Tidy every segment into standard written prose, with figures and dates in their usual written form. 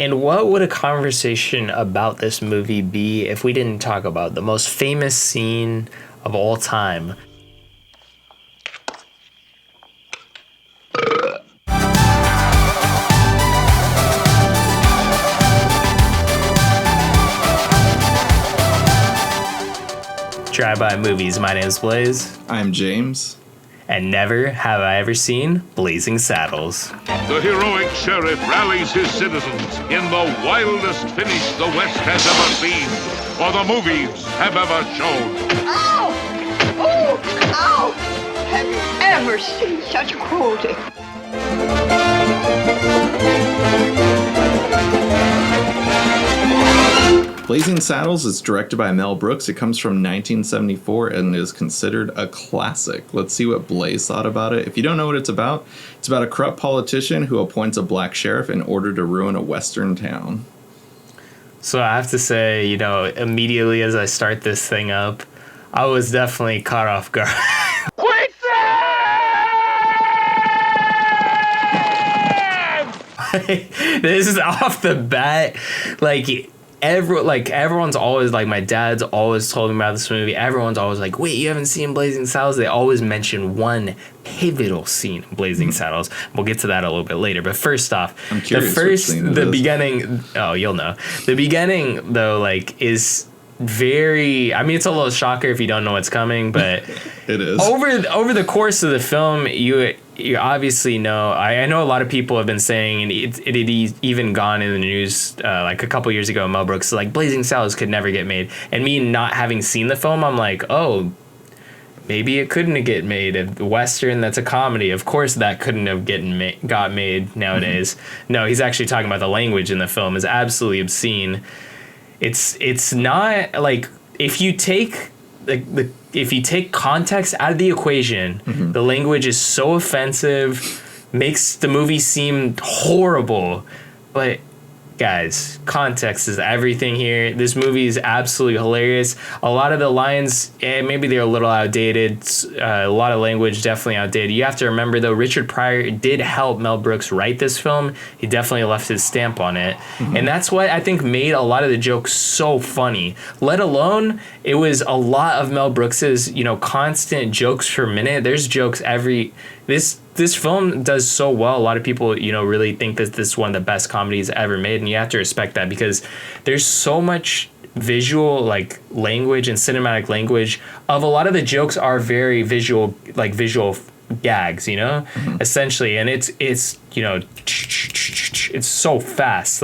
And what would a conversation about this movie be if we didn't talk about the most famous scene of all time? Drive-By Movies. My name is Blaise. I'm James. And never have I ever seen Blazing Saddles. The heroic sheriff rallies his citizens in the wildest finish the West has ever seen, or the movies have ever shown. Ow! Oh! Ow! Have you ever seen such cruelty? Blazing Saddles is directed by Mel Brooks. It comes from 1974 and is considered a classic. Let's see what Blaise thought about it. If you don't know what it's about a corrupt politician who appoints a black sheriff in order to ruin a western town. So I have to say, you know, immediately as I start this thing up, I was definitely caught off guard. This is off the bat, everyone's always like, my dad's always told me about this movie. Everyone's always like, wait, you haven't seen Blazing Saddles? They always mention one pivotal scene in Blazing Saddles. We'll get to that a little bit later. But first off, I'm curious the beginning. Oh, you'll know. The beginning though, is very. I mean, it's a little shocker if you don't know what's coming, but it is over the course of the film, you obviously know. I know a lot of people have been saying, and it had even gone in the news like a couple years ago. Mel Brooks like Blazing Saddles could never get made, and me not having seen the film, I'm like, oh, maybe it couldn't get made. A Western that's a comedy, of course that couldn't have got made nowadays. No, he's actually talking about the language in the film is absolutely obscene. It's not like if you take if you take context out of the equation, the language is so offensive, makes the movie seem horrible. But guys, context is everything here. This movie is absolutely hilarious. A lot of the lines, maybe they're a little outdated. A lot of language definitely outdated. You have to remember, though, Richard Pryor did help Mel Brooks write this film. He definitely left his stamp on it. And that's what I think made a lot of the jokes so funny. Let alone, it was a lot of Mel Brooks's, constant jokes per minute. There's jokes This film does so well. A lot of people, really think that this is one of the best comedies ever made, and you have to respect that because there's so much visual language and cinematic language of a lot of the jokes are very visual gags, essentially, and it's so fast.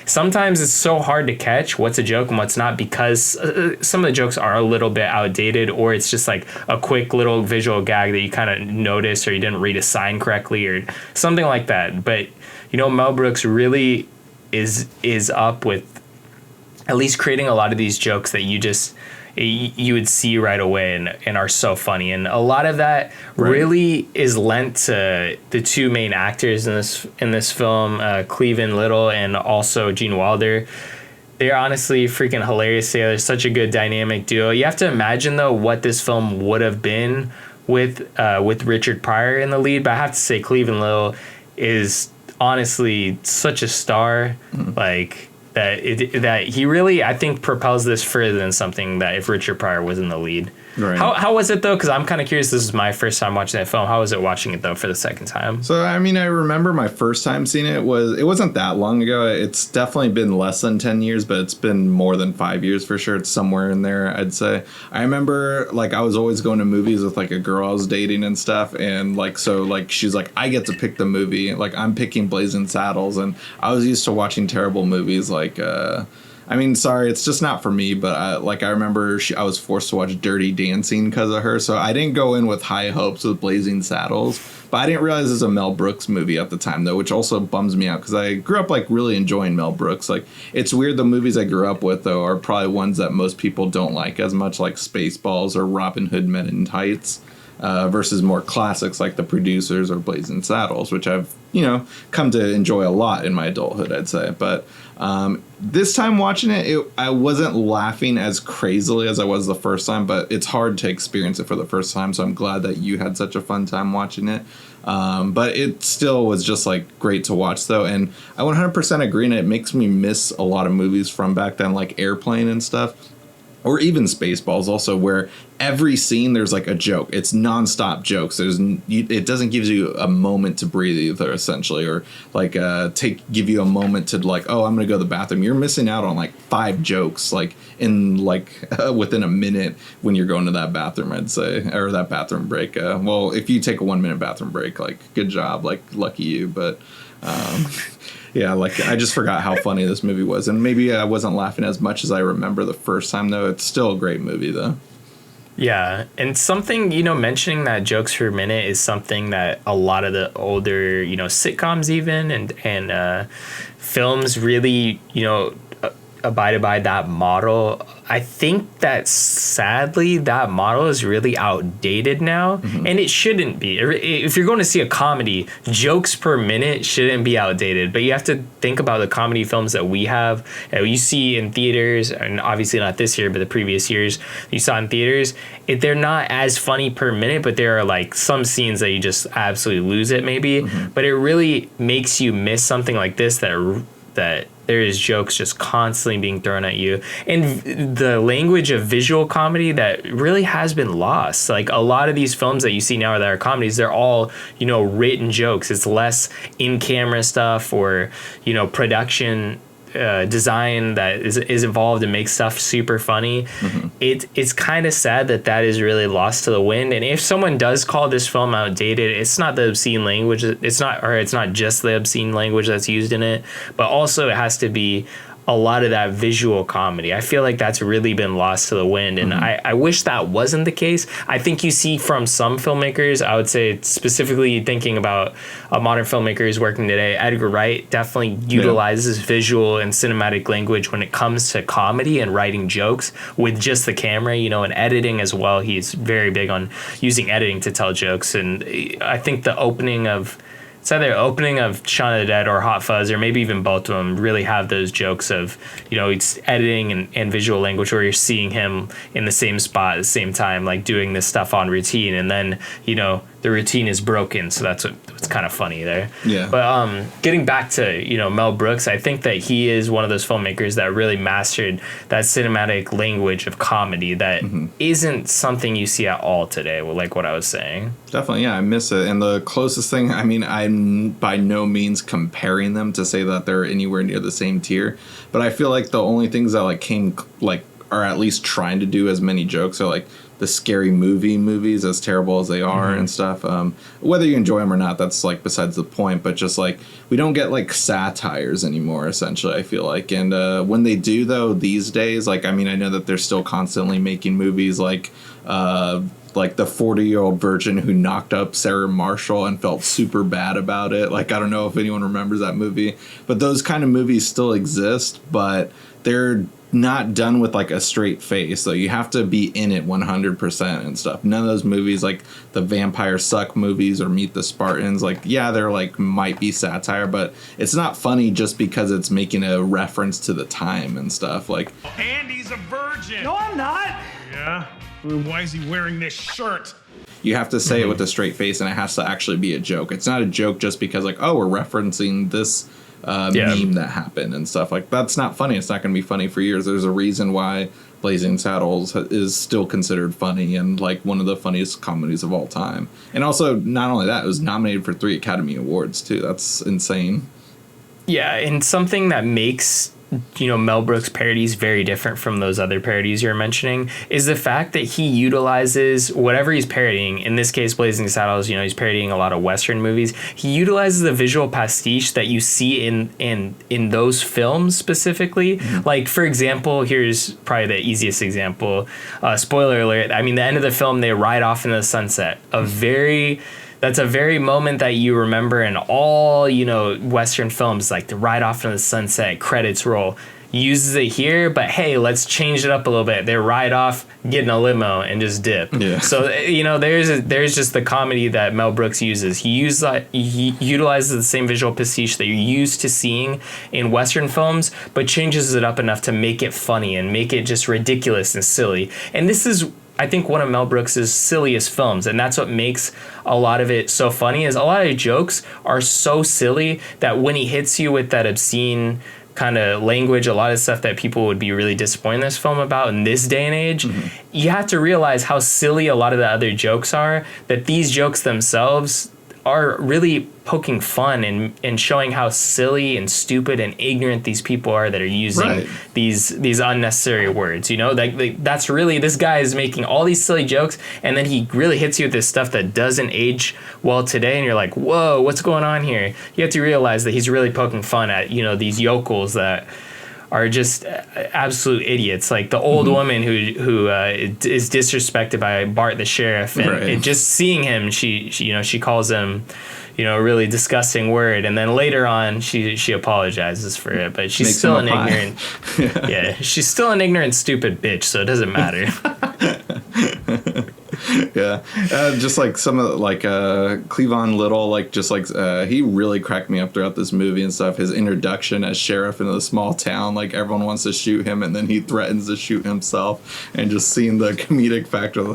Sometimes it's so hard to catch what's a joke and what's not because some of the jokes are a little bit outdated, or it's just like a quick little visual gag that you kind of noticed, or you didn't read a sign correctly or something like that. But Mel Brooks really is up with at least creating a lot of these jokes that you would see right away and are so funny. And a lot of that really is lent to the two main actors in this film, Cleveland Little and also Gene Wilder. They're honestly freaking hilarious. They're such a good dynamic duo. You have to imagine, though, what this film would have been with Richard Pryor in the lead. But I have to say Cleveland Little is honestly such a star. That he really, I think, propels this further than something that if Richard Pryor was in the lead. Right. How was it, though? Because I'm kind of curious. This is my first time watching that film. How was it watching it, though, for the second time? So, I mean, I remember my first time seeing it wasn't that long ago. It's definitely been less than 10 years, but it's been more than 5 years for sure. It's somewhere in there, I'd say. I remember, I was always going to movies with, a girl I was dating and stuff. And, she's like, I get to pick the movie. I'm picking Blazing Saddles. And I was used to watching terrible movies sorry, it's just not for me, but I remember I was forced to watch Dirty Dancing because of her, so I didn't go in with high hopes with Blazing Saddles, but I didn't realize it was a Mel Brooks movie at the time, though, which also bums me out because I grew up, really enjoying Mel Brooks. It's weird the movies I grew up with, though, are probably ones that most people don't like as much, like Spaceballs or Robin Hood Men in Tights. versus more classics like The Producers or Blazing Saddles, which I've, you know, come to enjoy a lot in my adulthood, I'd say. But this time watching it, I wasn't laughing as crazily as I was the first time, but it's hard to experience it for the first time, so I'm glad that you had such a fun time watching it. But it still was just like great to watch though, and I 100% agree, and it makes me miss a lot of movies from back then, like Airplane and stuff, or even Spaceballs also, where every scene there's like a joke. It's nonstop jokes. It doesn't give you a moment to breathe either, essentially, or like give you a moment to like, oh, I'm gonna go to the bathroom. You're missing out on like 5 jokes like in like within a minute when you're going to that bathroom, I'd say, or that bathroom break. Well, if you take a 1-minute bathroom break, like good job, like lucky you, but. Yeah, like I just forgot how funny this movie was, and maybe I wasn't laughing as much as I remember the first time, though. It's still a great movie, though. Yeah, and something, you know, mentioning that jokes per minute is something that a lot of the older, you know, sitcoms even and films really, you know, abided by that model. I think that sadly that model is really outdated now, and it shouldn't be. If you're going to see a comedy, jokes per minute shouldn't be outdated, but you have to think about the comedy films that we have, that you see in theaters, and obviously not this year, but the previous years you saw in theaters. They're not as funny per minute, but there are like some scenes that you just absolutely lose it maybe, but it really makes you miss something like this, that there is jokes just constantly being thrown at you, and the language of visual comedy that really has been lost. Like a lot of these films that you see now that are comedies, they're all, you know, written jokes. It's less in-camera stuff or, you know, production design that is involved and makes stuff super funny. It's kind of sad that is really lost to the wind. And if someone does call this film outdated, it's not the obscene language. It's not just the obscene language that's used in it, but also it has to be a lot of that visual comedy. I feel like that's really been lost to the wind, and I wish that wasn't the case. I think you see from some filmmakers, I would say specifically thinking about modern filmmakers working today, Edgar Wright definitely utilizes visual and cinematic language when it comes to comedy and writing jokes with just the camera, you know, and editing as well. He's very big on using editing to tell jokes, and I think the opening of it's either opening of Shaun of the Dead or Hot Fuzz, or maybe even both of them, really have those jokes of, you know, it's editing and visual language where you're seeing him in the same spot at the same time, like doing this stuff on routine, and then, you know, the routine is broken, so that's what's kind of funny there. Yeah. But getting back to, you know, Mel Brooks, I think that he is one of those filmmakers that really mastered that cinematic language of comedy that isn't something you see at all today, like what I was saying. Definitely, yeah, I miss it. And the closest thing, I mean, I'm by no means comparing them to say that they're anywhere near the same tier, but I feel like the only things that are at least trying to do as many jokes are like the Scary Movie movies, as terrible as they are and stuff. Whether you enjoy them or not, that's like besides the point, but just like we don't get like satires anymore, essentially, I feel like. And when they do though these days, like, I mean, I know that they're still constantly making movies like the 40-year-old virgin who knocked up Sarah Marshall and felt super bad about it. Like, I don't know if anyone remembers that movie, but those kind of movies still exist, but they're not done with like a straight face, so you have to be in it 100% and stuff. None of those movies, like the Vampire Suck movies or Meet the Spartans, like, yeah, they're like might be satire, but it's not funny just because it's making a reference to the time and stuff. Like, Andy's a virgin. No, I'm not. Yeah? Why is he wearing this shirt? you have to say it with a straight face, and it has to actually be a joke. It's not a joke just because, like, oh, we're referencing this meme that happened and stuff. Like, that's not funny. It's not going to be funny for years. There's a reason why Blazing Saddles is still considered funny and, like, one of the funniest comedies of all time. And also, not only that, it was nominated for 3 Academy Awards, too. That's insane. Yeah, and something that makes, you know, Mel Brooks parodies very different from those other parodies you're mentioning is the fact that he utilizes whatever he's parodying. In this case, Blazing Saddles, you know, he's parodying a lot of Western movies. He utilizes the visual pastiche that you see in those films specifically. Mm-hmm. Like, for example, here's probably the easiest example. Spoiler alert. I mean, the end of the film, they ride off into the sunset. That's a very moment that you remember in all, you know, Western films, like the ride off into the sunset, credits roll. uses it here, but hey, let's change it up a little bit. They ride off, get in a limo, and just dip. Yeah. So there's just the comedy that Mel Brooks uses. He utilizes the same visual pastiche that you're used to seeing in Western films, but changes it up enough to make it funny and make it just ridiculous and silly. And this is, I think, one of Mel Brooks' silliest films, and that's what makes a lot of it so funny. Is a lot of jokes are so silly that when he hits you with that obscene kind of language, a lot of stuff that people would be really disappointed in this film about in this day and age, you have to realize how silly a lot of the other jokes are, that these jokes themselves are really poking fun and showing how silly and stupid and ignorant these people are that are using these unnecessary words. That's really, this guy is making all these silly jokes, and then he really hits you with this stuff that doesn't age well today, and you're like, whoa, what's going on here? You have to realize that he's really poking fun at these yokels that are just absolute idiots, like the old woman who is disrespected by Bart the sheriff, and just seeing him, she calls him a really disgusting word, and then later on she apologizes for it, but she's still an ignorant she's still an ignorant, stupid bitch, so it doesn't matter. Just like some of Cleavon Little, he really cracked me up throughout this movie and stuff. His introduction as sheriff in a small town, like everyone wants to shoot him, and then he threatens to shoot himself, and just seeing the comedic factor of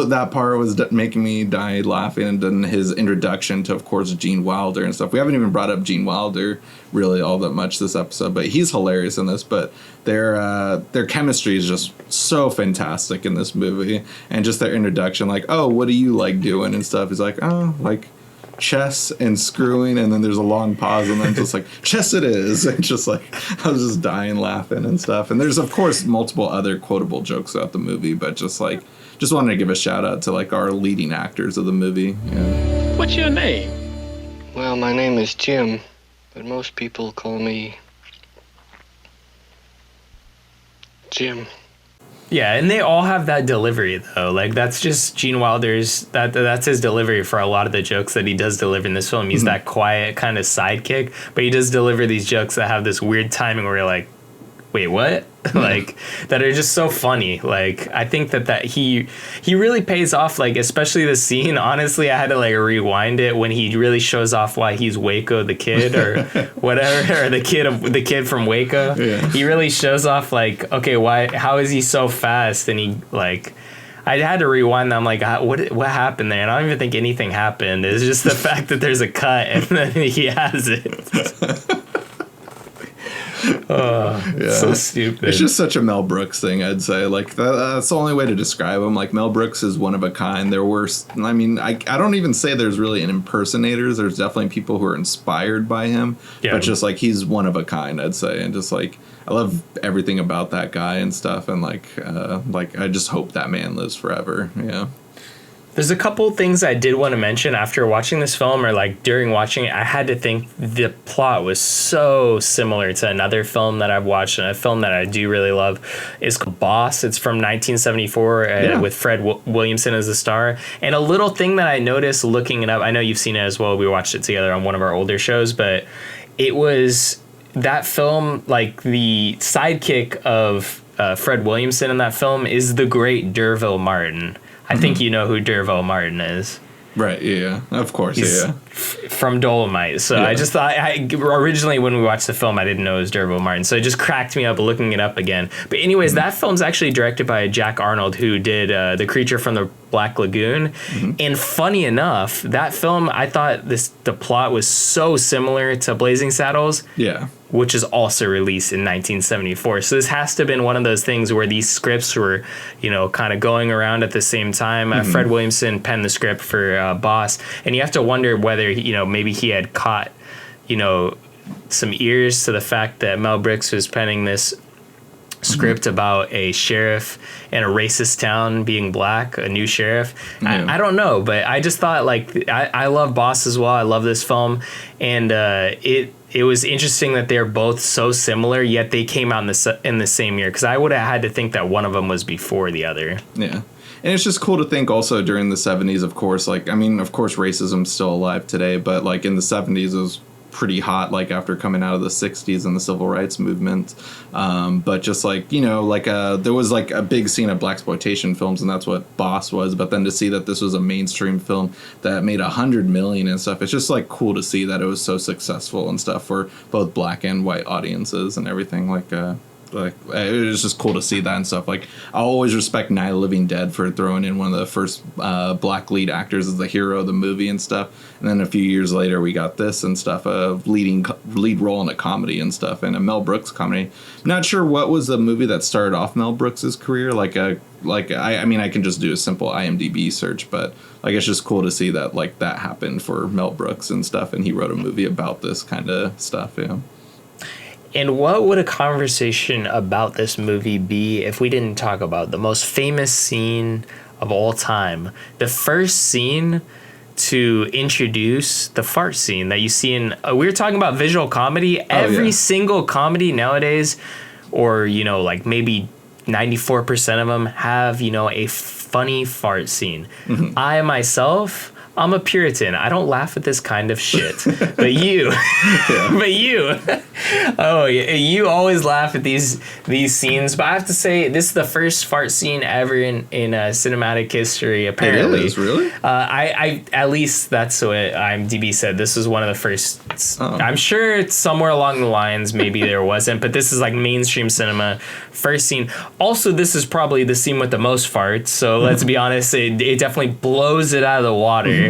that part was making me die laughing. And then his introduction to, of course, Gene Wilder and stuff. We haven't even brought up Gene Wilder really all that much this episode, but he's hilarious in this. But their chemistry is just so fantastic in this movie, and just their introduction, like, oh, what do you like doing and stuff. He's like, oh, like chess and screwing, and then there's a long pause, and then just like, chess it is, and just like, I was just dying laughing and stuff. And there's, of course, multiple other quotable jokes throughout the movie, but just wanted to give a shout out to like our leading actors of the movie. Yeah. What's your name? Well, my name is Jim, but most people call me Jim. Yeah, and they all have that delivery, though. Like, that's just Gene Wilder's, that's his delivery for a lot of the jokes that he does deliver in this film. He's that quiet kind of sidekick, but he does deliver these jokes that have this weird timing where you're like, wait, what? Like, that are just so funny. Like, I think that he really pays off, like, especially the scene. Honestly, I had to, like, rewind it when he really shows off why he's Waco the Kid or whatever, or the kid from Waco. Yeah. He really shows off, like, okay, how is he so fast? And he, like, I had to rewind that. I'm like, what happened there? And I don't even think anything happened. It's just the fact that there's a cut and then he has it. So stupid. It's just such a Mel Brooks thing, I'd say. Like, that's the only way to describe him. Like, Mel Brooks is one of a kind. There were, I mean, I don't even say there's really an impersonators. There's definitely people who are inspired by him. Yeah. But just like, he's one of a kind, I'd say. And just like, I love everything about that guy and stuff. And like I just hope that man lives forever. Yeah. There's a couple things I did want to mention after watching this film, or like during watching it. I had to think the plot was so similar to another film that I've watched, and a film that I do really love is called Boss. It's from 1974 with Fred Williamson as the star. And a little thing that I noticed looking it up, I know you've seen it as well. We watched it together on one of our older shows, but it was that film, like the sidekick of Fred Williamson in that film is the great D'Urville Martin. I think you know who D'Urville Martin is. Right, yeah, of course, yeah. From Dolomite. So I just thought, originally when we watched the film, I didn't know it was D'Urville Martin. So it just cracked me up looking it up again. But anyways, that film's actually directed by Jack Arnold, who did The Creature from the Black Lagoon. And funny enough, that film, I thought the plot was so similar to Blazing Saddles. Yeah. Which is also released in 1974. So this has to have been one of those things where these scripts were, kind of going around at the same time. Fred Williamson penned the script for Boss, and you have to wonder whether, maybe he had caught, some ears to the fact that Mel Brooks was penning this script about a sheriff in a racist town being black, a new sheriff. I don't know, but I just thought, like, I love Boss as well. I love this film, and it was interesting that they're both so similar, yet they came out in the same year, because I would have had to think that one of them was before the other. Yeah. And it's just cool to think also during the 70s, of course, like, I mean, of course, racism's still alive today, but like in the 70s, it was pretty hot, like after coming out of the 60s and the civil rights movement. But just like, you know, like there was like a big scene of blaxploitation films, and that's what Boss was. But then to see that this was a mainstream film that made $100 million and stuff, it's just like cool to see that it was so successful and stuff for both black and white audiences and everything. Like it was just cool to see that and stuff. Like, I always respect Night of the Living Dead for throwing in one of the first black lead actors as the hero of the movie and stuff. And then a few years later, we got this and stuff, a lead role in a comedy and stuff, and a Mel Brooks comedy. Not sure what was the movie that started off Mel Brooks's career. I mean, I can just do a simple IMDb search, but like, it's just cool to see that like that happened for Mel Brooks and stuff, and he wrote a movie about this kind of stuff. Yeah. And what would a conversation about this movie be if we didn't talk about the most famous scene of all time? The first scene to introduce the fart scene that you see in... we were talking about visual comedy. Every single comedy nowadays, or, you know, like maybe 94% of them have, you know, a funny fart scene. Mm-hmm. I myself... I'm a Puritan. I don't laugh at this kind of shit. But you, you always laugh at these scenes. But I have to say, this is the first fart scene ever in cinematic history. Apparently, it is, really. I at least that's what IMDb said. This was one of the first. Oh. I'm sure it's somewhere along the lines. Maybe there wasn't, but this is like mainstream cinema first scene. Also, this is probably the scene with the most farts. So let's be honest, it definitely blows it out of the water. Mm-hmm.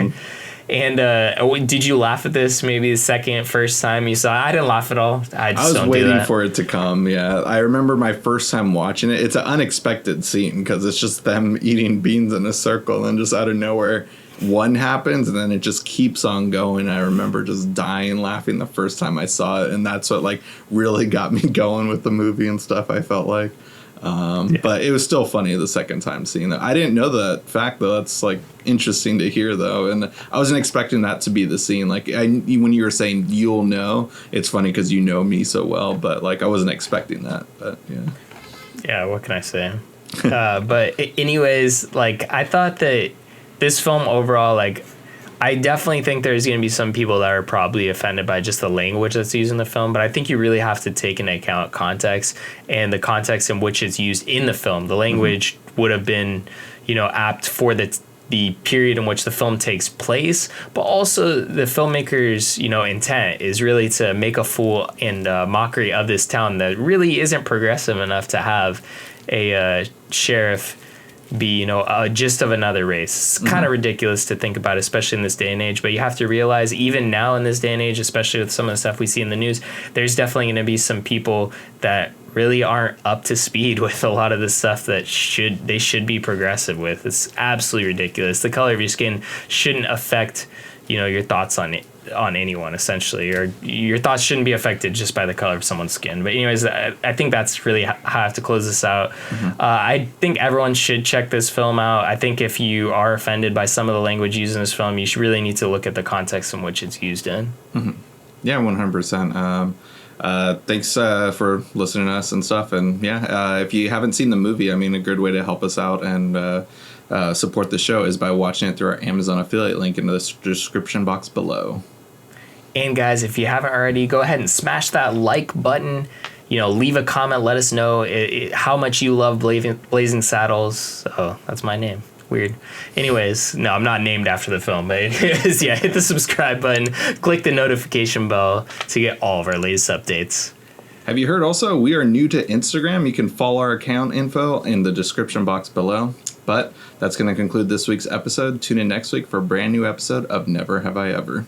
And did you laugh at this maybe the first time you saw it? I didn't laugh at all. I was waiting for it to come. Yeah, I remember my first time watching it. It's an unexpected scene because it's just them eating beans in a circle, and just out of nowhere one happens, and then it just keeps on going. I remember just dying laughing the first time I saw it, and that's what like really got me going with the movie and stuff, I felt like. But it was still funny the second time seeing that. I didn't know that fact, though. That's like interesting to hear, though, and I wasn't expecting that to be the scene. Like, when you were saying you'll know, it's funny because you know me so well, but like I wasn't expecting that. But yeah, what can I say? But anyways, like, I thought that this film overall, like, I definitely think there's going to be some people that are probably offended by just the language that's used in the film, but I think you really have to take into account context and the context in which it's used in the film. The language would have been, you know, apt for the period in which the film takes place, but also the filmmaker's, you know, intent is really to make a fool and mockery of this town that really isn't progressive enough to have a sheriff be, you know, a gist of another race. It's kind of ridiculous to think about, especially in this day and age, but you have to realize even now in this day and age, especially with some of the stuff we see in the news, there's definitely going to be some people that really aren't up to speed with a lot of the stuff that they should be progressive with. It's absolutely ridiculous. The color of your skin shouldn't affect, you know, your thoughts on anyone, essentially, or your thoughts shouldn't be affected just by the color of someone's skin. But anyways, I think that's really how I have to close this out. I think everyone should check this film out. I think if you are offended by some of the language used in this film, you should really need to look at the context in which it's used in. Yeah, 100%. Thanks for listening to us and stuff. And if you haven't seen the movie, I mean, a good way to help us out and support the show is by watching it through our Amazon affiliate link in the description box below. And guys, if you haven't already, go ahead and smash that like button. You know, leave a comment. Let us know how much you love Blazing Saddles. Oh, that's my name. Weird. Anyways, no, I'm not named after the film, but anyways, hit the subscribe button, click the notification bell to get all of our latest updates. Have you heard also, we are new to Instagram. You can follow our account info in the description box below. But that's going to conclude this week's episode. Tune in next week for a brand new episode of Never Have I Ever.